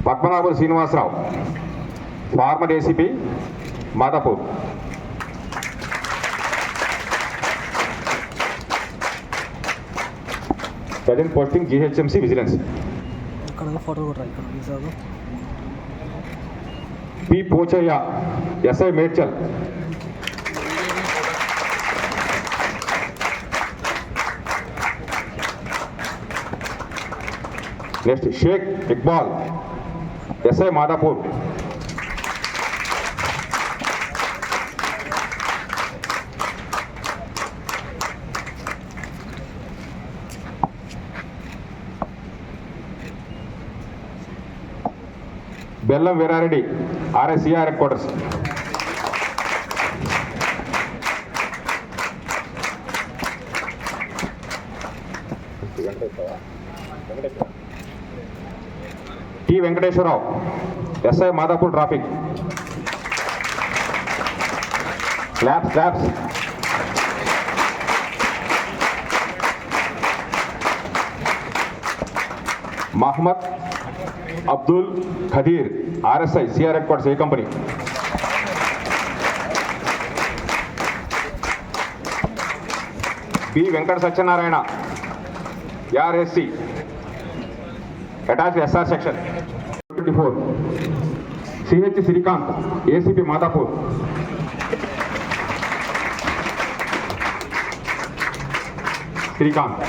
పద్మనాభులు Srinivasa Rao, former ACP, Madhapur. Present posting GHMC vigilance. P Pochaiah, SI Medchal. Next Sheikh Iqbal, SI Madhapur. Bellam Veera Reddy, RSCR head quarters. T Venkateswara Rao, SI Madhapur traffic. Labs. Mohammed Abdul Khadeer, RSI CR head quarters, A company. B Venkata Satyanarayana, RSC attached SR section 24. CH Srikanth, ACP Madhapur. Srikanth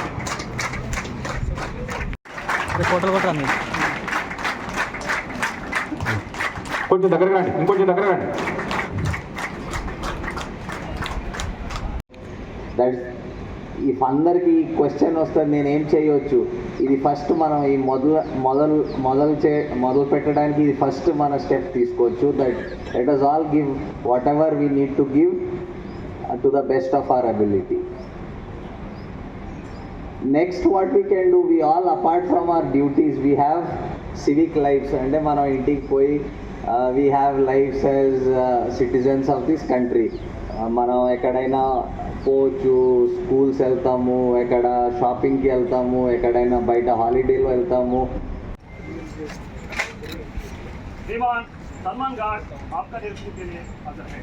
కొంచెం దగ్గర రండి, ఇంకొంచెం దగ్గర రండి. If అందరికి question వస్తుంది నేనేం చేయవచ్చు, ఇది ఫస్ట్ మనం ఈ మొదలు పెట్టడానికి ఇది ఫస్ట్ మన స్టెప్ తీసుకోవచ్చు. That let us all give whatever we need to give to the best of our ability. Next what we can do, we all apart from our duties we have civic lives. అంటే మనం ఇంటికి పోయి we have lives as citizens of this country. మనం ఎక్కడైనా పోవచ్చు, schools వెళ్తాము, ఎక్కడ షాపింగ్కి వెళ్తాము, ఎక్కడైనా బయట హాలిడేలో వెళ్తాము. सलमान गार्ड आपका निर्देश के लिए हाजिर है.